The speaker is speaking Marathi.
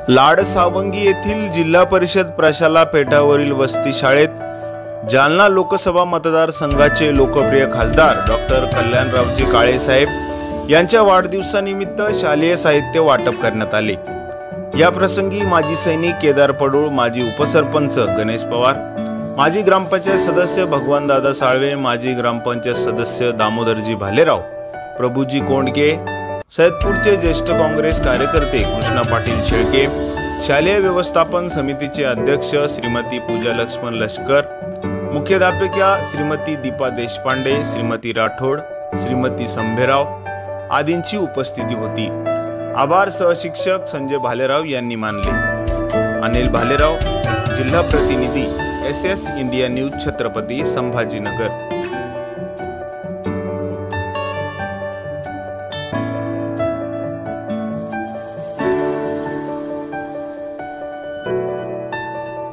लाडसावंगी येथील जिल्हा परिषद प्रशाला पेठावरील वसती शाळेत जालना लोकसभा मतदारसंघाचे लोकप्रिय खासदार डॉक्टर कल्याणरावजी काळे साहेब यांच्या वाढदिवसानिमित्त शालेय साहित्य वाटप करण्यात आले। या प्रसंगी माजी सैनिक केदार पडूळ, माजी उपसरपंच गणेश पवार, माजी ग्रामपंचायत सदस्य भगवानदादा साळवे, माजी ग्रामपंचायत सदस्य दामोदरजी भालेराव, प्रभूजी कोंडके, सैदपूरचे ज्येष्ठ काँग्रेस कार्यकर्ते कृष्णा पाटील शेळके, शालेय व्यवस्थापन समितीचे अध्यक्ष श्रीमती पूजा लक्ष्मण लष्कर, मुख्याध्यापिका श्रीमती दीपा देशपांडे, श्रीमती राठोड, श्रीमती संभेराव आदींची उपस्थिती होती। आभार सहशिक्षक संजय भालेराव यांनी मानले। अनिल भालेराव, जिल्हा प्रतिनिधी, SS India news, Chhatrapati Sambhajinagar.